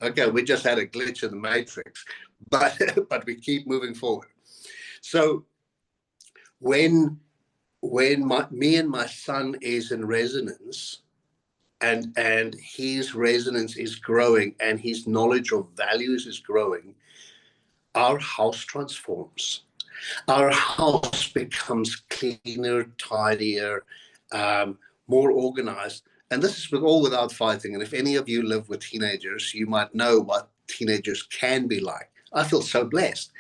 Okay, we just had a glitch in the matrix, but we keep moving forward. So when me and my son is in resonance, and his resonance is growing and his knowledge of values is growing, our house transforms. Our house becomes cleaner, tidier, more organized. And this is without fighting. And if any of you live with teenagers, you might know what teenagers can be like. I feel so blessed.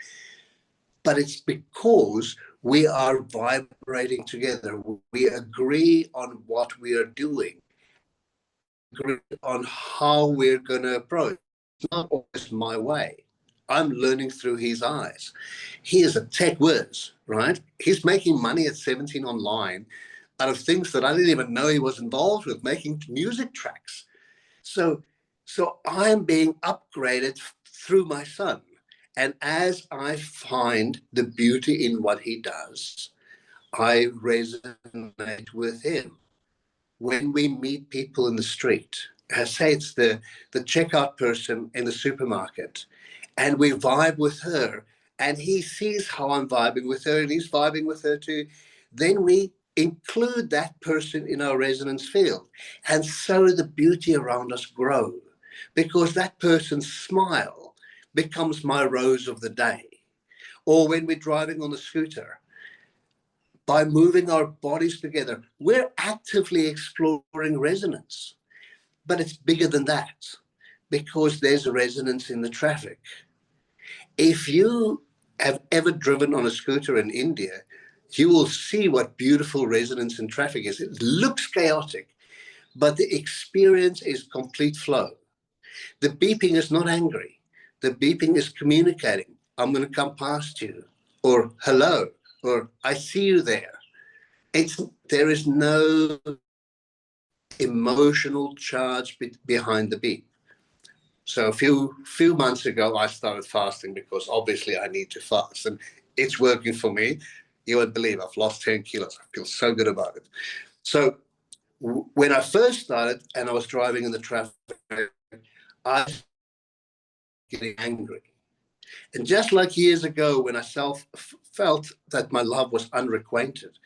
But it's because we are vibrating together. We agree on what we are doing, agree on how we're going to approach. It's not always my way. I'm learning through his eyes. He is a tech whiz, right? He's making money at 17 online out of things that I didn't even know he was involved with, making music tracks. So I'm being upgraded through my son. And as I find the beauty in what he does, I resonate with him. When we meet people in the street, I say it's the checkout person in the supermarket, and we vibe with her, and he sees how I'm vibing with her, and he's vibing with her too, then we include that person in our resonance field. And so the beauty around us grows, because that person's smile becomes my rose of the day. Or when we're driving on the scooter, by moving our bodies together, we're actively exploring resonance. But it's bigger than that, because there's a resonance in the traffic. If you have ever driven on a scooter in India, you will see what beautiful resonance in traffic is. It looks chaotic, but the experience is complete flow. The beeping is not angry. The beeping is communicating. I'm going to come past you, or hello, or I see you there. There is no emotional charge behind the beep. So a few months ago, I started fasting because obviously I need to fast, and it's working for me. You won't believe I've lost 10 kilos. I feel so good about it. So when I first started and I was driving in the traffic, I was getting angry. And just like years ago when I felt that my love was unrequited,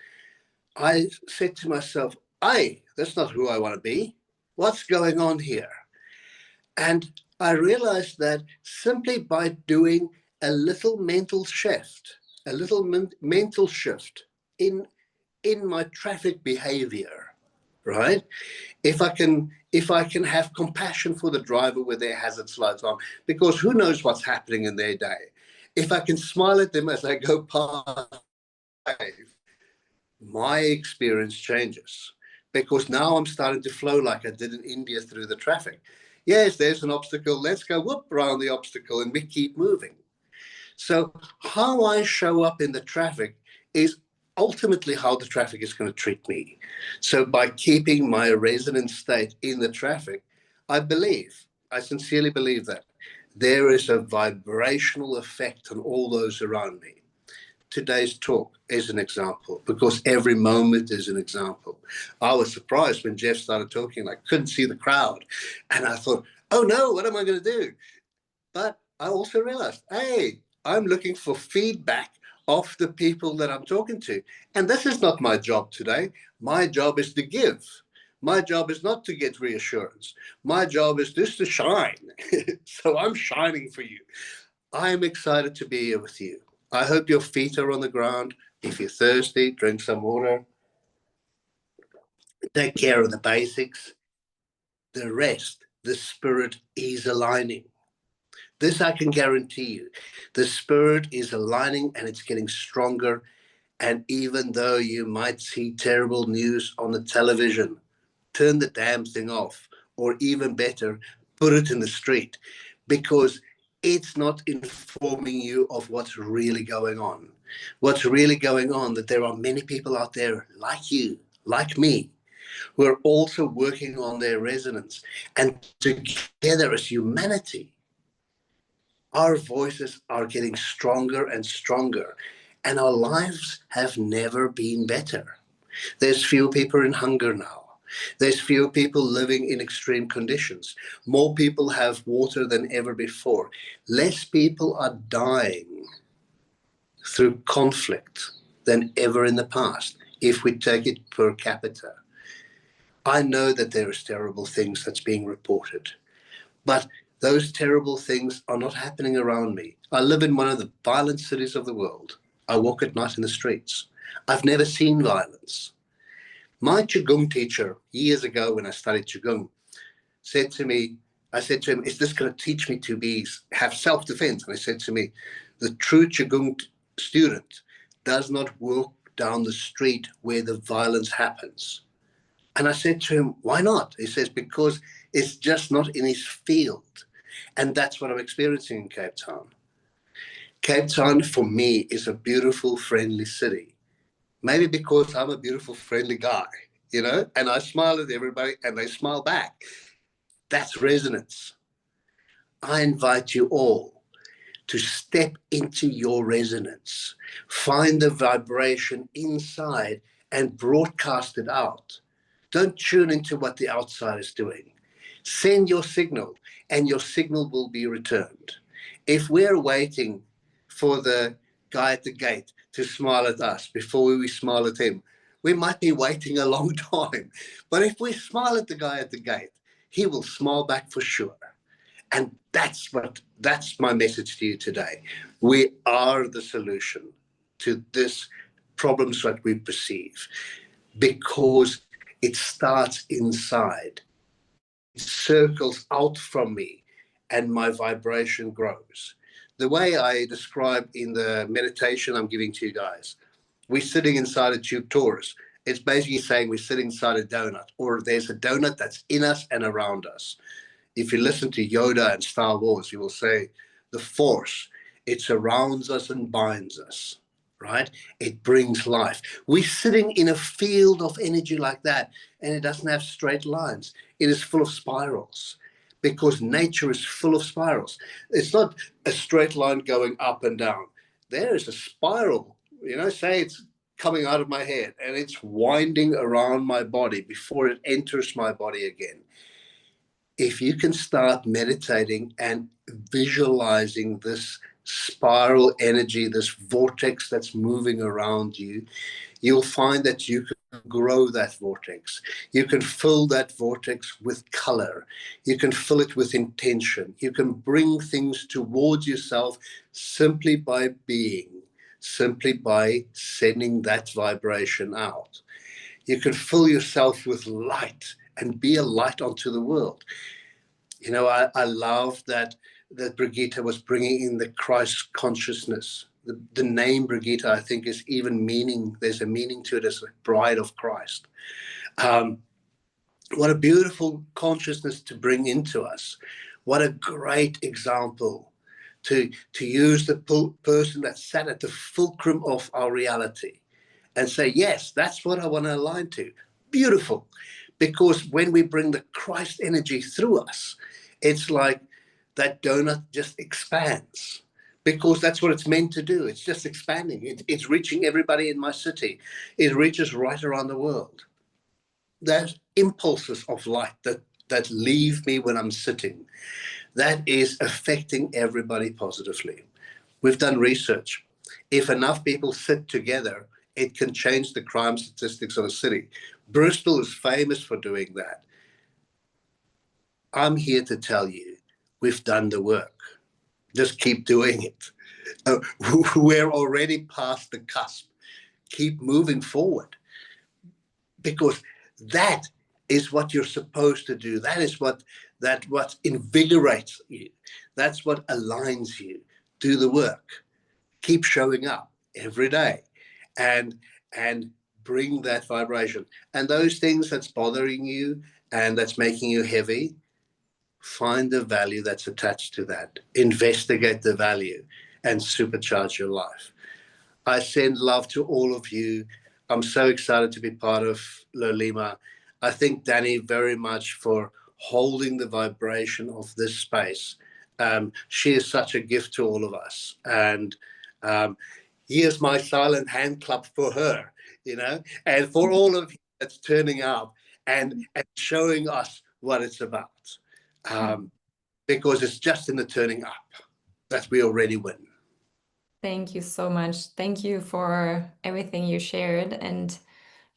I said to myself, that's not who I want to be. What's going on here? And I realized that simply by doing a little mental shift, in my traffic behavior, right? If I can have compassion for the driver with their hazard lights on, because who knows what's happening in their day. If I can smile at them as I go past, my experience changes, because now I'm starting to flow like I did in India through the traffic. Yes, there's an obstacle. Let's go whoop around the obstacle, and we keep moving. So how I show up in the traffic is ultimately how the traffic is going to treat me. So by keeping my resonant state in the traffic, I sincerely believe that there is a vibrational effect on all those around me. Today's talk is an example, because every moment is an example. I was surprised when Jeff started talking. I couldn't see the crowd. And I thought, oh no, what am I going to do? But I also realized, hey, I'm looking for feedback of the people that I'm talking to. And this is not my job today. My job is to give. My job is not to get reassurance. My job is just to shine. So I'm shining for you. I'm excited to be here with you. I hope your feet are on the ground. If you're thirsty, drink some water. Take care of the basics. The rest, the spirit is aligning. This I can guarantee you. The spirit is aligning, and it's getting stronger. And even though you might see terrible news on the television, turn the damn thing off. Or even better, put it in the street, because it's not informing you of what's really going on. What's really going on, that there are many people out there like you, like me, who are also working on their resonance. And together as humanity, our voices are getting stronger and stronger, and our lives have never been better. There's few people in hunger now. There's fewer people living in extreme conditions. More people have water than ever before. Less people are dying through conflict than ever in the past, if we take it per capita. I know that there is terrible things that's being reported, but those terrible things are not happening around me. I live in one of the violent cities of the world. I walk at night in the streets. I've never seen violence. My Qigong teacher, years ago when I studied Qigong, said to me, I said to him, is this going to teach me to have self-defense? And he said to me, the true Qigong student does not walk down the street where the violence happens. And I said to him, why not? He says, because it's just not in his field. And that's what I'm experiencing in Cape Town. Cape Town, for me, is a beautiful, friendly city. Maybe because I'm a beautiful, friendly guy, you know, and I smile at everybody and they smile back. That's resonance. I invite you all to step into your resonance, find the vibration inside and broadcast it out. Don't tune into what the outside is doing. Send your signal and your signal will be returned. If we're waiting for the guy at the gate to smile at us before we smile at him, we might be waiting a long time. But if we smile at the guy at the gate, he will smile back for sure. And that's my message to you today. We are the solution to this problems that we perceive, because it starts inside. It circles out from me and my vibration grows. The way I describe in the meditation I'm giving to you guys, we're sitting inside a tube torus. It's basically saying we're sitting inside a donut, or there's a donut that's in us and around us. If you listen to Yoda and Star Wars, you will say the Force, it surrounds us and binds us, right? It brings life. We're sitting in a field of energy like that, and it doesn't have straight lines. It is full of spirals, because nature is full of spirals. It's not a straight line going up and down. There is a spiral, you know, say it's coming out of my head and it's winding around my body before it enters my body again. If you can start meditating and visualizing this spiral energy, this vortex that's moving around you, you'll find that you can grow that vortex. You can fill that vortex with color. You can fill it with intention. You can bring things towards yourself simply by being, simply by sending that vibration out. You can fill yourself with light and be a light onto the world. You know, I love that Brigitte was bringing in the Christ consciousness. The name Brigitte, I think, is even meaning, there's a meaning to it as a bride of Christ. What a beautiful consciousness to bring into us. What a great example to use the person that sat at the fulcrum of our reality and say, yes, that's what I want to align to. Beautiful. Because when we bring the Christ energy through us, it's like that donut just expands, because that's what it's meant to do. It's just expanding. It's reaching everybody in my city. It reaches right around the world. There's impulses of light that leave me when I'm sitting. That is affecting everybody positively. We've done research. If enough people sit together, it can change the crime statistics of a city. Bristol is famous for doing that. I'm here to tell you, we've done the work. Just keep doing it. We're already past the cusp. Keep moving forward, because that is what you're supposed to do. That is what invigorates you. That's what aligns you. Do the work. Keep showing up every day, and bring that vibration. And those things that's bothering you and that's making you heavy, find the value that's attached to that. Investigate the value and supercharge your life. I send love to all of you. I'm so excited to be part of Lolima. I thank Dannie very much for holding the vibration of this space. She is such a gift to all of us. And here's my silent hand clap for her, you know, and for all of you that's turning up and showing us what it's about. Because it's just in the turning up that we already win. Thank you so much. Thank you for everything you shared, and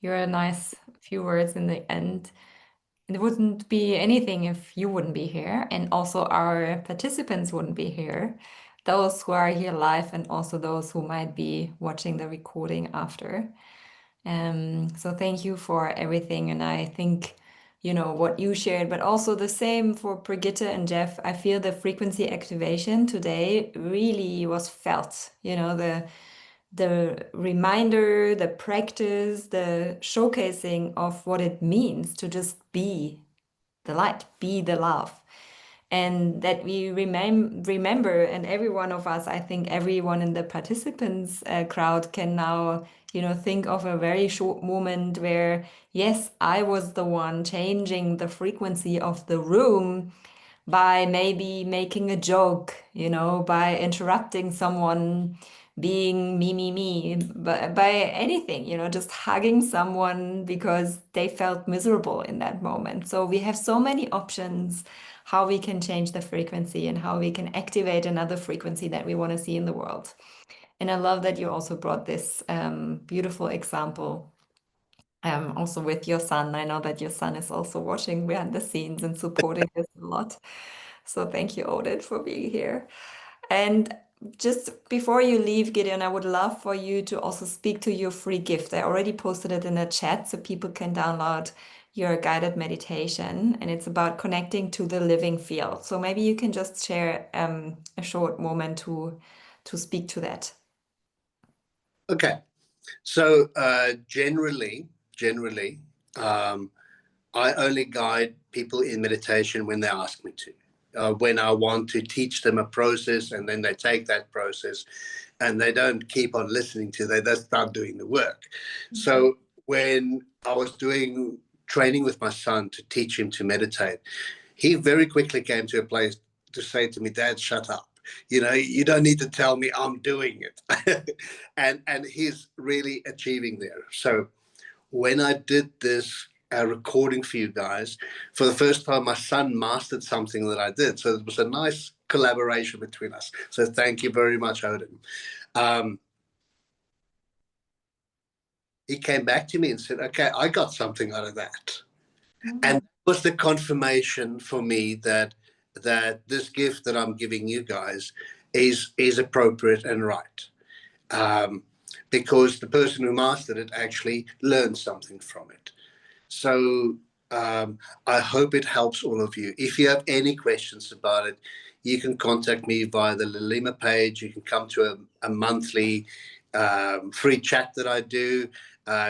your nice few words in the end. It wouldn't be anything if you wouldn't be here, and also our participants wouldn't be here. Those who are here live, and also those who might be watching the recording after. So thank you for everything. And I think, you know, what you shared, but also the same for Brigitte and Jeff. I feel the frequency activation today really was felt, you know, the reminder, the practice, the showcasing of what it means to just be the light, be the love. And that we remember, and every one of us, I think everyone in the participants crowd can now, you know, think of a very short moment where, yes, I was the one changing the frequency of the room by maybe making a joke, you know, by interrupting someone, being me, by anything, you know, just hugging someone because they felt miserable in that moment. So we have so many options how we can change the frequency and how we can activate another frequency that we want to see in the world. And I love that you also brought this beautiful example also with your son. I know that your son is also watching behind the scenes and supporting this a lot. So thank you, Oded, for being here. And just before you leave, Gideon, I would love for you to also speak to your free gift. I already posted it in the chat so people can download your guided meditation, and it's about connecting to the living field. So maybe you can just share a short moment to speak to that. Okay. So generally, I only guide people in meditation when they ask me to. When I want to teach them a process, and then they take that process and they don't keep on listening to it, they just start doing the work. So when I was doing training with my son to teach him to meditate, he very quickly came to a place to say to me, Dad, shut up. You know, you don't need to tell me, I'm doing it. and he's really achieving there. So when I did this recording for you guys, for the first time, my son mastered something that I did. So it was a nice collaboration between us. So thank you very much, Odin. He came back to me and said, okay, I got something out of that. And that was the confirmation for me that this gift that I'm giving you guys is appropriate and right. Because the person who mastered it actually learned something from it. So I hope it helps all of you. If you have any questions about it, you can contact me via the Lilima page. You can come to a monthly free chat that I do.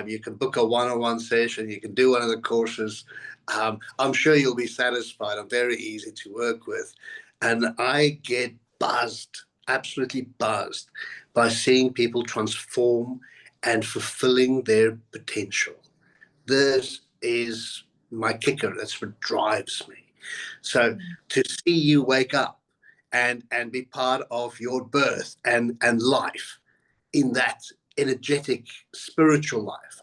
You can book a one-on-one session. You can do one of the courses. I'm sure you'll be satisfied. I'm very easy to work with. And I get buzzed, absolutely buzzed, by seeing people transform and fulfilling their potential. This is my kicker. That's what drives me. So to see you wake up and be part of your birth and life in that energetic spiritual life,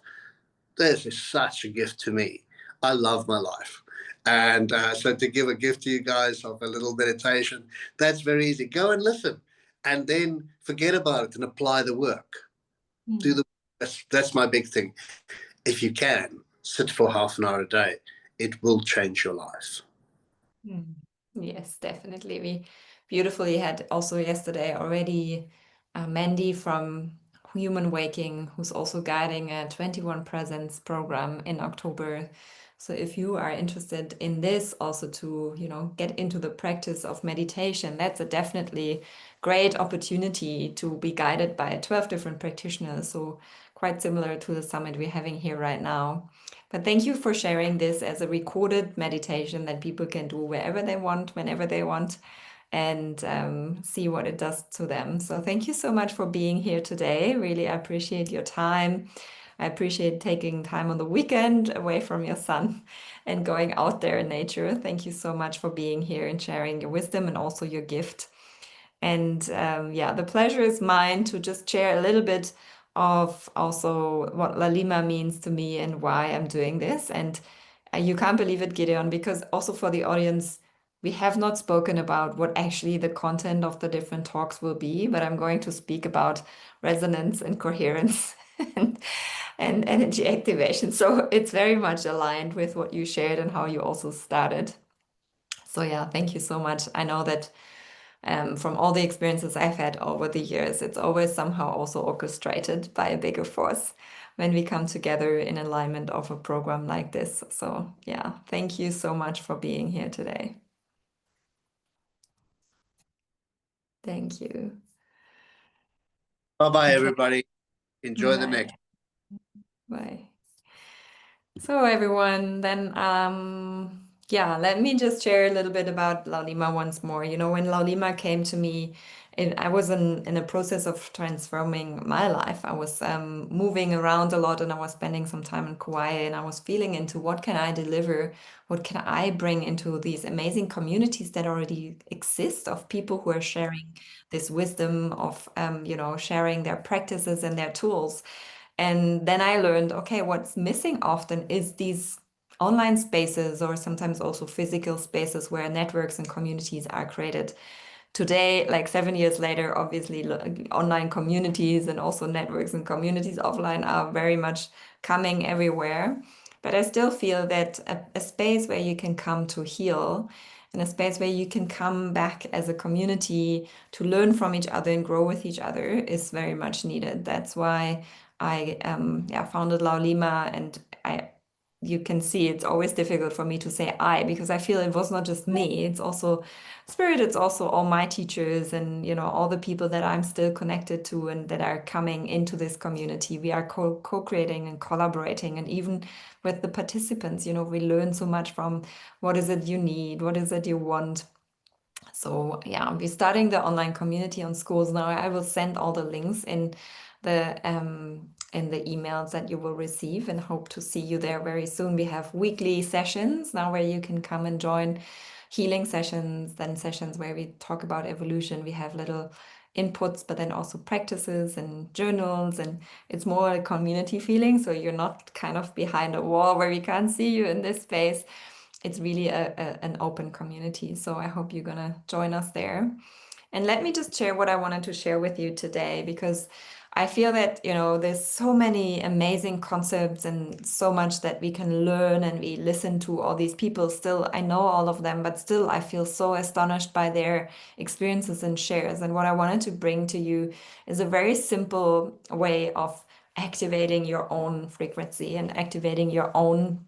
this is such a gift to me. I love my life. And so to give a gift to you guys of a little meditation, that's very easy. Go and listen and then forget about it and apply the work. Do the that's my big thing. If you can, sit for half an hour a day. It will change your life. Yes, definitely. We beautifully had also yesterday already Mandy from Human Waking, who's also guiding a 21 Presence program in October. So if you are interested in this also to, you know, get into the practice of meditation, that's a definitely great opportunity to be guided by 12 different practitioners. So quite similar to the summit we're having here right now. But thank you for sharing this as a recorded meditation that people can do wherever they want, whenever they want, and see what it does to them. So thank you so much for being here today. Really appreciate your time. I appreciate taking time on the weekend away from your son and going out there in nature. Thank you so much for being here and sharing your wisdom and also your gift. And yeah, the pleasure is mine to just share a little bit of also what Lalima means to me and why I'm doing this. And you can't believe it, Gideon, because also for the audience, we have not spoken about what actually the content of the different talks will be, but I'm going to speak about resonance and coherence and, and energy activation. So it's very much aligned with what you shared and how you also started. So yeah, thank you so much. I know that from all the experiences I've had over the years, it's always somehow also orchestrated by a bigger force when we come together in alignment of a program like this. So yeah, thank you so much for being here today. Thank you. Bye-bye, Okay. everybody. Enjoy the Bye. next. Bye. So everyone, then yeah, let me just share a little bit about Laulima once more. You know, when Laulima came to me, I was in a process of transforming my life. I was moving around a lot and I was spending some time in Kauai and I was feeling into what can I deliver? What can I bring into these amazing communities that already exist of people who are sharing this wisdom of, you know, sharing their practices and their tools. And then I learned, okay, what's missing often is these online spaces or sometimes also physical spaces where networks and communities are created. Today, like 7 years later, obviously online communities and also networks and communities offline are very much coming everywhere. But I still feel that a space where you can come to heal and a space where you can come back as a community to learn from each other and grow with each other is very much needed. That's why I yeah, founded Laulima, and you can see it's always difficult for me to say I, because I feel it was not just me, it's also Spirit, it's also all my teachers and, you know, all the people that I'm still connected to and that are coming into this community. We are co-creating and collaborating, and even with the participants, you know, we learn so much from what is it you need, what is it you want. So yeah, we're starting the online community on schools now. I will send all the links in the emails that you will receive, and hope to see you there very soon. We have weekly sessions now where you can come and join, healing sessions, then sessions where we talk about evolution. We have little inputs, but then also practices and journals, and it's more a community feeling. So you're not kind of behind a wall where we can't see you in this space. It's really an open community. So I hope you're gonna join us there. And let me just share what I wanted to share with you today, because I feel that, you know, there's so many amazing concepts and so much that we can learn, and we listen to all these people. Still, I know all of them, but still I feel so astonished by their experiences and shares. And what I wanted to bring to you is a very simple way of activating your own frequency and activating your own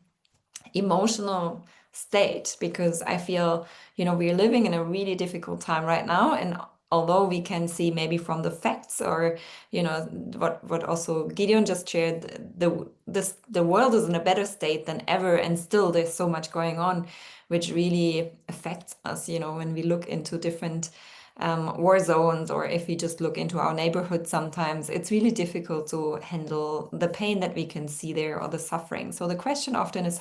emotional state, because I feel, you know, we're living in a really difficult time right now. And although we can see maybe from the facts, or, you know, what also Gideon just shared, the world is in a better state than ever, and still there's so much going on which really affects us, you know, when we look into different war zones, or if we just look into our neighborhood, sometimes it's really difficult to handle the pain that we can see there, or the suffering. So the question often is,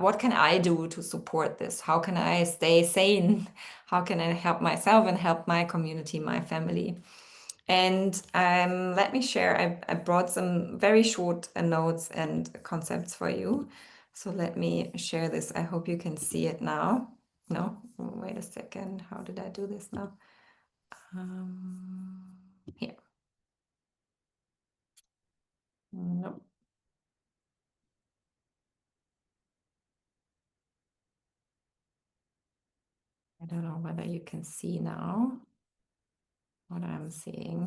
what can I do to support this? How can I stay sane? How can I help myself and help my community, my family? And let me share, I brought some very short notes and concepts for you. So let me share this. I hope you can see it now. No, wait a second. How did I do this now? Here. No. I don't know whether you can see now what I'm seeing.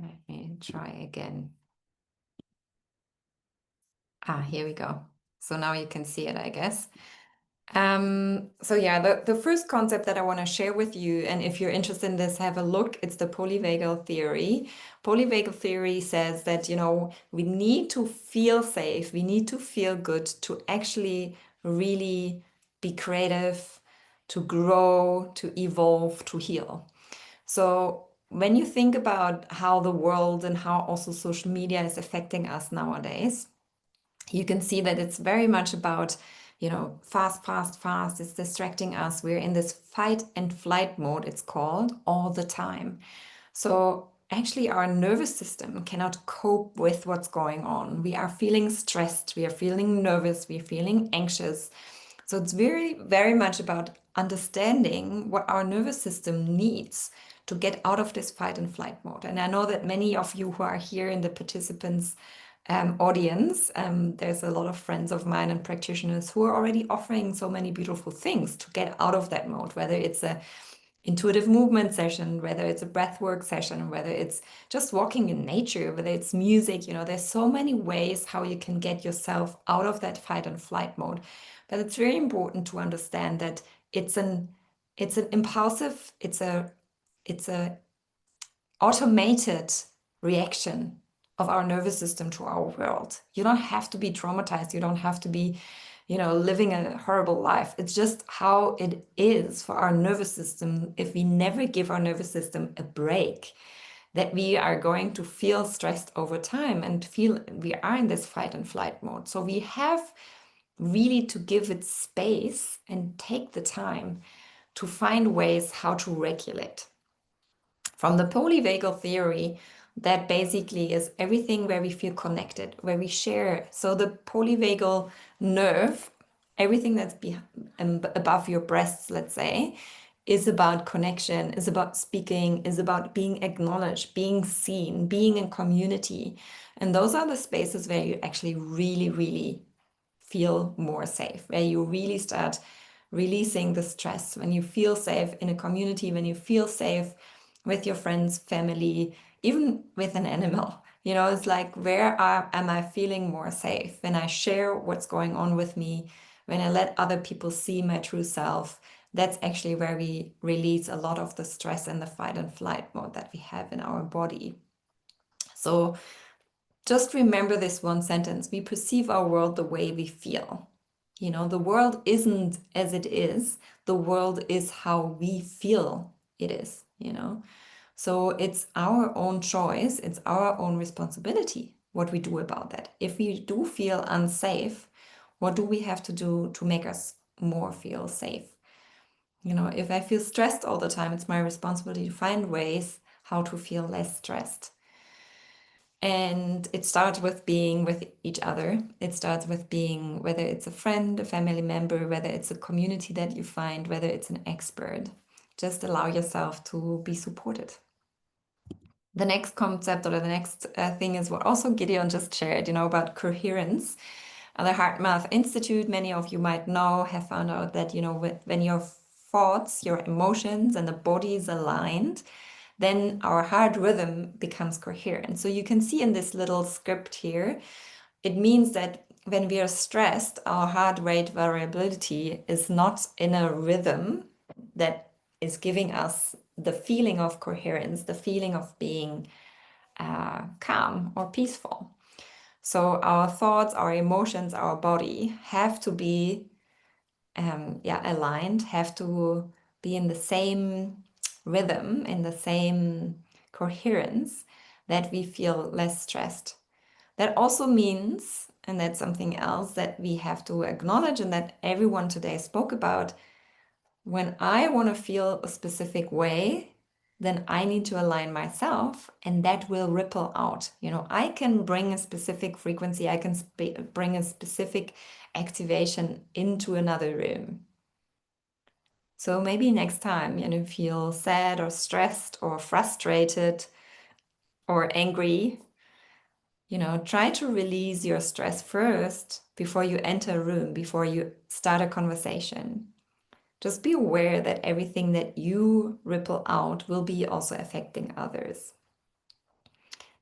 Let me try again. Here we go. So now you can see it, I guess. So yeah, the first concept that I want to share with you, and if you're interested in this, have a look. It's the polyvagal theory. Polyvagal theory says that, you know, we need to feel safe, we need to feel good to actually really be creative, to grow, to evolve, to heal. So when you think about how the world and how also social media is affecting us nowadays, you can see that it's very much about, you know, fast, fast, fast. It's distracting us. We're in this fight and flight mode, it's called, all the time. So actually our nervous system cannot cope with what's going on. We are feeling stressed, we are feeling nervous, we're feeling anxious. So it's very, very much about understanding what our nervous system needs to get out of this fight and flight mode. And I know that many of you who are here in the participants audience, there's a lot of friends of mine and practitioners who are already offering so many beautiful things to get out of that mode, whether it's a intuitive movement session, whether it's a breathwork session, whether it's just walking in nature, whether it's music. There's so many ways how you can get yourself out of that fight and flight mode. But it's very important to understand that it's an impulsive, it's a automated reaction of our nervous system to our world. You don't have to be traumatized. You don't have to be, living a horrible life. It's just how it is for our nervous system. If we never give our nervous system a break, that we are going to feel stressed over time and feel we are in this fight and flight mode. So we have really to give it space and take the time to find ways how to regulate. From the polyvagal theory, that basically is everything where we feel connected, where we share. So the polyvagal nerve, everything that's above your breasts, let's say, is about connection, is about speaking, is about being acknowledged, being seen, being in community. And those are the spaces where you actually really, really feel more safe, where you really start releasing the stress, when you feel safe in a community, when you feel safe with your friends, family, even with an animal. It's like, am I feeling more safe? When I share what's going on with me, when I let other people see my true self, that's actually where we release a lot of the stress and the fight and flight mode that we have in our body. So just remember this one sentence: we perceive our world the way we feel. The world isn't as it is. The world is how we feel it is, So it's our own choice. It's our own responsibility what we do about that. If we do feel unsafe, what do we have to do to make us more feel safe? If I feel stressed all the time, it's my responsibility to find ways how to feel less stressed. And it starts with being with each other. It starts with being, whether it's a friend, a family member, whether it's a community that you find, whether it's an expert. Just allow yourself to be supported. The next concept, or the next thing, is what also Gideon just shared, about coherence. The Heart Math Institute, many of you might know, have found out that, when your thoughts, your emotions, and the body is aligned, then our heart rhythm becomes coherent. So you can see in this little script here, it means that when we are stressed, our heart rate variability is not in a rhythm that is giving us the feeling of coherence, the feeling of being calm or peaceful. So our thoughts, our emotions, our body have to be aligned, have to be in the same rhythm, in the same coherence, that we feel less stressed. That also means, and that's something else that we have to acknowledge and that everyone today spoke about, when I want to feel a specific way, then I need to align myself, and that will ripple out. I can bring a specific frequency, I can bring a specific activation into another room. So maybe next time you feel sad or stressed or frustrated or angry, try to release your stress first before you enter a room, before you start a conversation. Just be aware that everything that you ripple out will be also affecting others.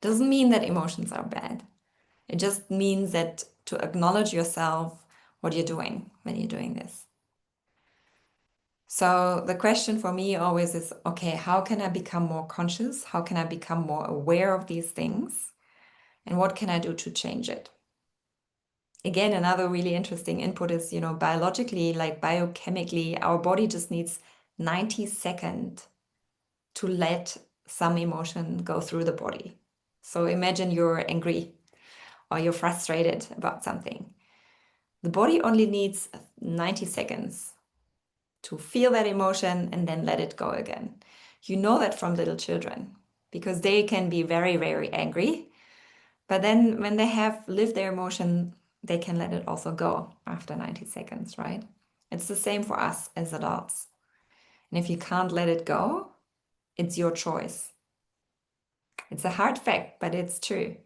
Doesn't mean that emotions are bad. It just means that to acknowledge yourself, what you're doing when you're doing this. So the question for me always is, okay, how can I become more conscious? How can I become more aware of these things? And what can I do to change it? Again, another really interesting input is, biologically, like biochemically, our body just needs 90 seconds to let some emotion go through the body. So imagine you're angry or you're frustrated about something. The body only needs 90 seconds to feel that emotion and then let it go again. You know that from little children, because they can be very, very angry. But then when they have lived their emotion, they can let it also go after 90 seconds, right? It's the same for us as adults. And if you can't let it go, it's your choice. It's a hard fact, but it's true.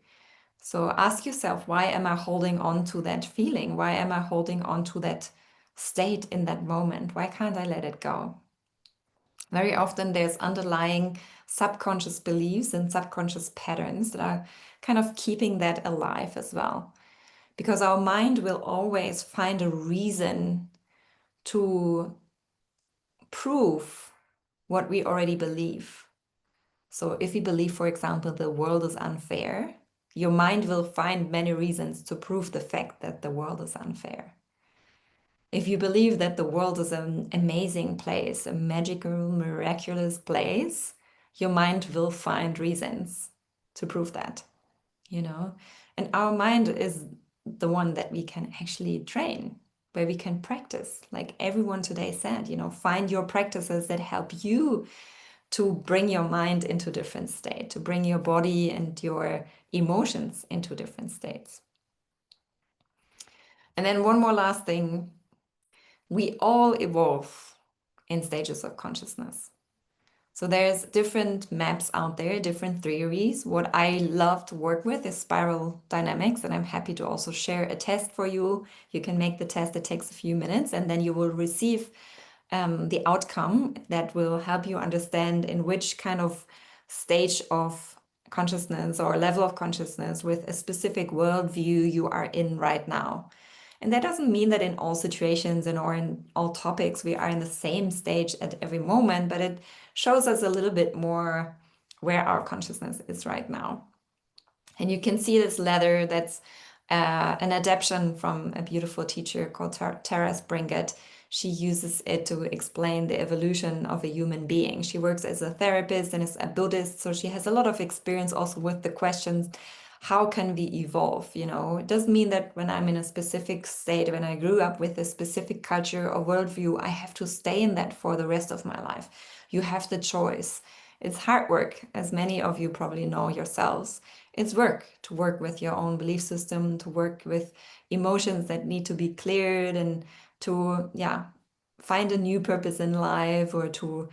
So ask yourself, why am I holding on to that feeling? Why am I holding on to that state in that moment? Why can't I let it go? Very often there's underlying subconscious beliefs and subconscious patterns that are kind of keeping that alive as well. Because our mind will always find a reason to prove what we already believe. So if you believe, for example, the world is unfair, your mind will find many reasons to prove the fact that the world is unfair. If you believe that the world is an amazing place, a magical, miraculous place, your mind will find reasons to prove that, you know? And our mind is the one that we can actually train, where we can practice. Like everyone today said, find your practices that help you to bring your mind into a different state, to bring your body and your emotions into different states. And then one more last thing, we all evolve in stages of consciousness. So there's different maps out there, different theories. What I love to work with is spiral dynamics, and I'm happy to also share a test for you. You can make the test, it takes a few minutes, and then you will receive the outcome that will help you understand in which kind of stage of consciousness or level of consciousness with a specific worldview you are in right now. And that doesn't mean that in all situations and or in all topics we are in the same stage at every moment, but it shows us a little bit more where our consciousness is right now. And you can see this letter that's an adaptation from a beautiful teacher called Taras Brigitte. She uses it to explain the evolution of a human being. She works as a therapist and is a Buddhist, so she has a lot of experience also with the questions, how can we evolve? It doesn't mean that when I'm in a specific state, when I grew up with a specific culture or worldview, I have to stay in that for the rest of my life. You have the choice. It's hard work, as many of you probably know yourselves. It's work to work with your own belief system, to work with emotions that need to be cleared, and to find a new purpose in life, or to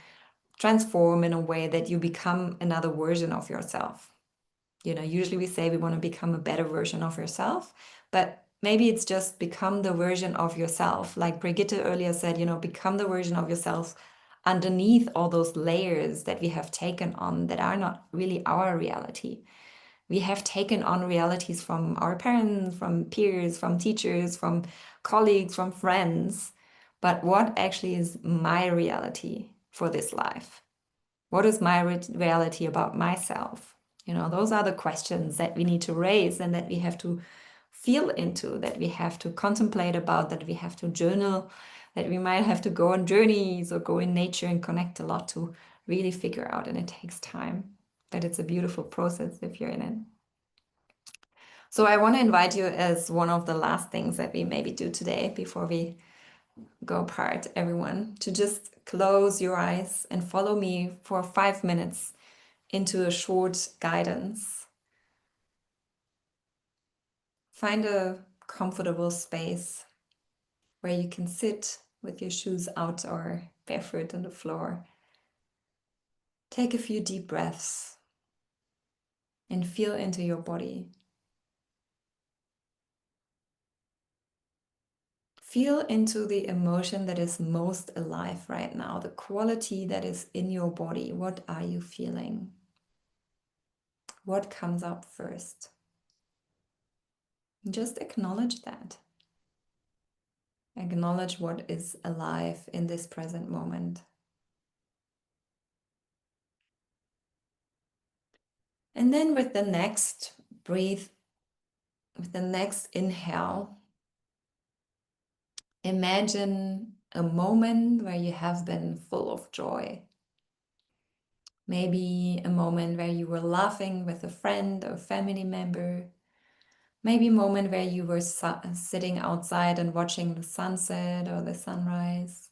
transform in a way that you become another version of yourself. Usually we say we want to become a better version of yourself, but maybe it's just become the version of yourself. Like Brigitte earlier said, become the version of yourself underneath all those layers that we have taken on that are not really our reality. We have taken on realities from our parents, from peers, from teachers, from colleagues, from friends. But what actually is my reality for this life? What is my reality about myself? Those are the questions that we need to raise and that we have to feel into, that we have to contemplate about, that we have to journal, that we might have to go on journeys or go in nature and connect a lot to really figure out. And it takes time, but it's a beautiful process if you're in it. So I want to invite you as one of the last things that we maybe do today before we go apart, everyone, to just close your eyes and follow me for 5 minutes into a short guidance. Find a comfortable space where you can sit with your shoes out or barefoot on the floor. Take a few deep breaths and feel into your body. Feel into the emotion that is most alive right now, the quality that is in your body. What are you feeling? What comes up first? Just acknowledge that. Acknowledge what is alive in this present moment. And then with the next breathe, with the next inhale, imagine a moment where you have been full of joy. Maybe a moment where you were laughing with a friend or family member. Maybe a moment where you were sitting outside and watching the sunset or the sunrise.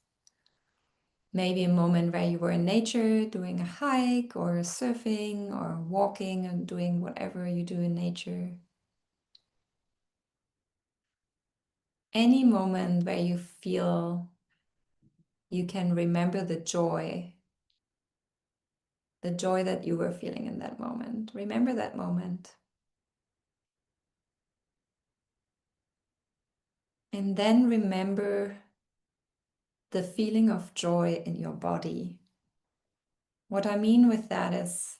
Maybe a moment where you were in nature doing a hike or surfing or walking and doing whatever you do in nature. Any moment where you feel you can remember the joy that you were feeling in that moment. Remember that moment. And then remember the feeling of joy in your body. What I mean with that is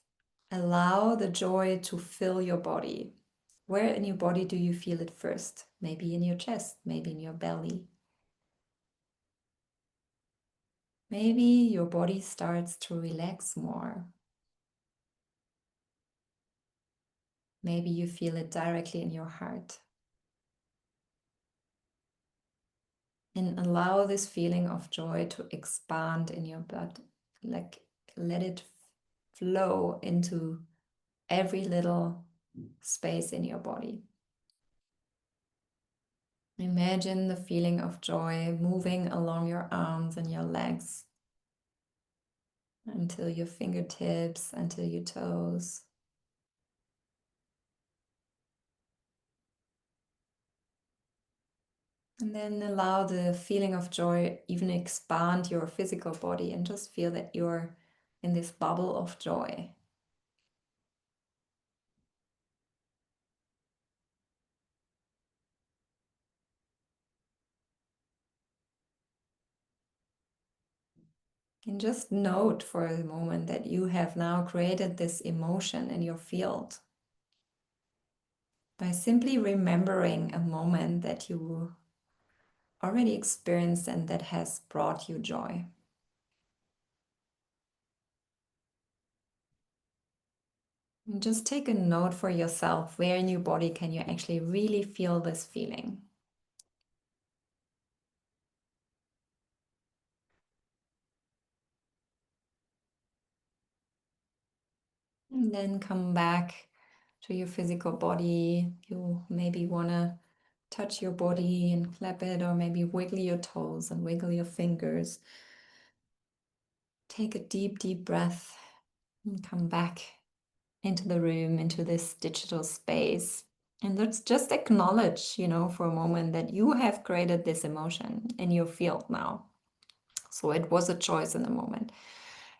allow the joy to fill your body. Where in your body do you feel it first? Maybe in your chest, maybe in your belly. Maybe your body starts to relax more. Maybe you feel it directly in your heart. And allow this feeling of joy to expand in your blood. Like let it flow into every little space in your body. Imagine the feeling of joy moving along your arms and your legs until your fingertips, until your toes. And then allow the feeling of joy even expand your physical body and just feel that you're in this bubble of joy. And just note for a moment that you have now created this emotion in your field by simply remembering a moment that you already experienced and that has brought you joy. And just take a note for yourself, where in your body can you actually really feel this feeling? And then come back to your physical body. You maybe want to touch your body and clap it, or maybe wiggle your toes and wiggle your fingers. Take a deep, deep breath and come back into the room, into this digital space. And let's just acknowledge, for a moment that you have created this emotion in your field now. So it was a choice in the moment.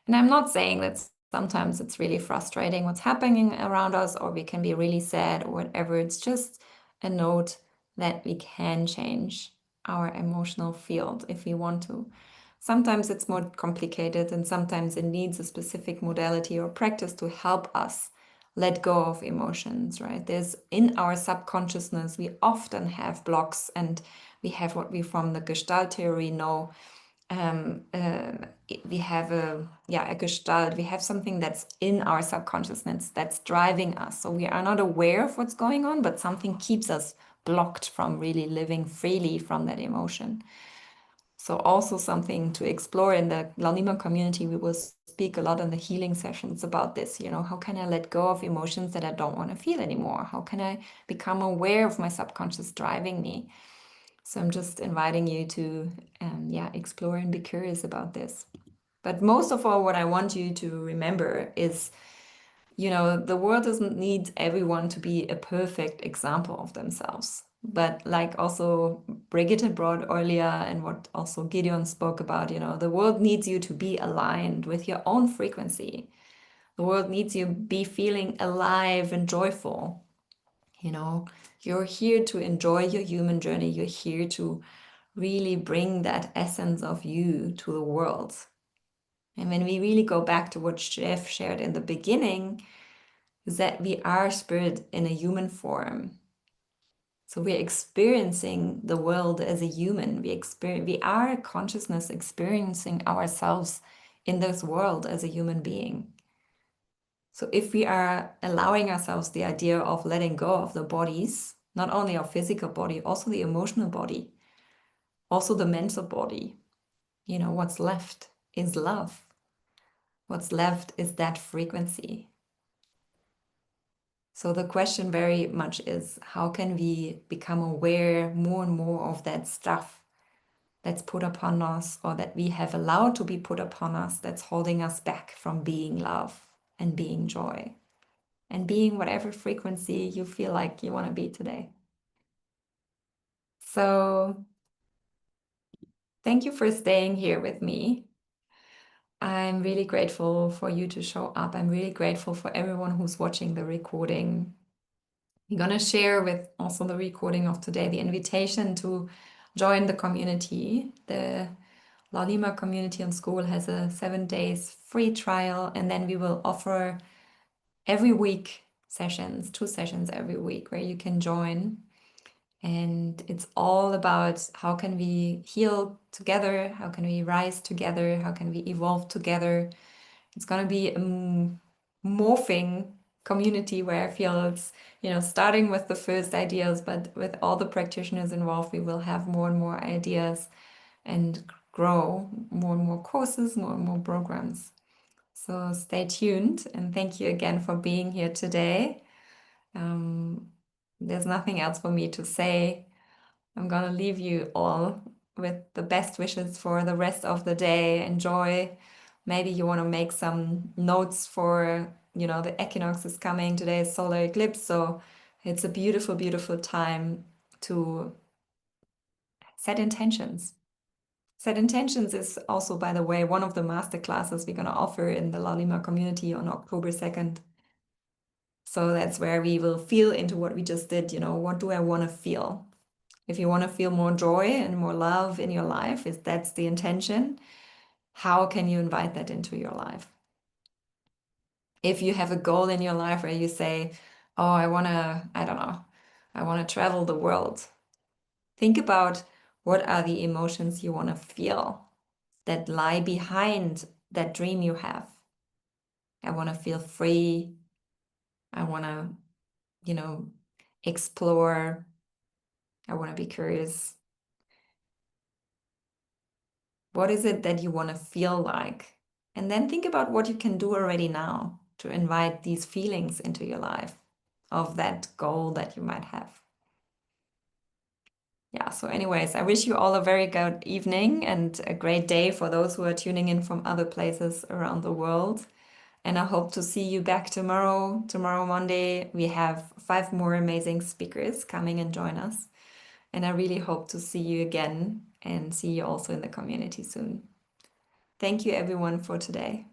And I'm not saying that sometimes it's really frustrating what's happening around us, or we can be really sad or whatever. It's just a note that we can change our emotional field if we want to. Sometimes it's more complicated, and sometimes it needs a specific modality or practice to help us let go of emotions, right? There's in our subconsciousness, we often have blocks, and we have what we from the Gestalt theory know. We have a gestalt, we have something that's in our subconsciousness that's driving us. So we are not aware of what's going on, but something keeps us blocked from really living freely from that emotion. So also something to explore in the Launima community. We will speak a lot in the healing sessions about this. How can I let go of emotions that I don't want to feel anymore? How can I become aware of my subconscious driving me? So I'm just inviting you to, explore and be curious about this. But most of all, what I want you to remember is, the world doesn't need everyone to be a perfect example of themselves. But like also Brigitte brought earlier, and what also Gideon spoke about, the world needs you to be aligned with your own frequency. The world needs you to be feeling alive and joyful. You're here to enjoy your human journey. You're here to really bring that essence of you to the world. And when we really go back to what Jeff shared in the beginning, is that we are spirit in a human form. So we're experiencing the world as a human. We are consciousness experiencing ourselves in this world as a human being. So if we are allowing ourselves the idea of letting go of the bodies, not only our physical body, also the emotional body, also the mental body, what's left is love. What's left is that frequency. So the question very much is, how can we become aware more and more of that stuff that's put upon us, or that we have allowed to be put upon us, that's holding us back from being love and being joy and being whatever frequency you feel like you want to be today. So thank you for staying here with me. I'm really grateful for you to show up. I'm really grateful for everyone who's watching the recording. We're going to share with also the recording of today the invitation to join the community. The Lalima Community on School has a 7 days free trial, and then we will offer every week sessions, 2 sessions every week where you can join. And it's all about how can we heal together, how can we rise together, how can we evolve together. It's going to be a morphing community where I feel it's, starting with the first ideas, but with all the practitioners involved, we will have more and more ideas and grow more and more courses, more and more programs. So stay tuned, and thank you again for being here today. There's nothing else for me to say. I'm gonna leave you all with the best wishes for the rest of the day. Enjoy. Maybe you want to make some notes for, the equinox is coming. Today is solar eclipse, so it's a beautiful, beautiful time to set intentions. Set intentions is also, by the way, one of the master classes we're going to offer in the Lalima community on October 2nd. So that's where we will feel into what we just did. What do I want to feel? If you want to feel more joy and more love in your life, if that's the intention, how can you invite that into your life? If you have a goal in your life where you say, oh, I want to travel the world. Think about what are the emotions you want to feel that lie behind that dream you have. I want to feel free. I want to, explore. I want to be curious. What is it that you want to feel like? And then think about what you can do already now to invite these feelings into your life of that goal that you might have. Yeah, so anyways, I wish you all a very good evening and a great day for those who are tuning in from other places around the world. And I hope to see you back tomorrow. Tomorrow, Monday, we have 5 more amazing speakers coming and join us. And I really hope to see you again and see you also in the community soon. Thank you, everyone, for today.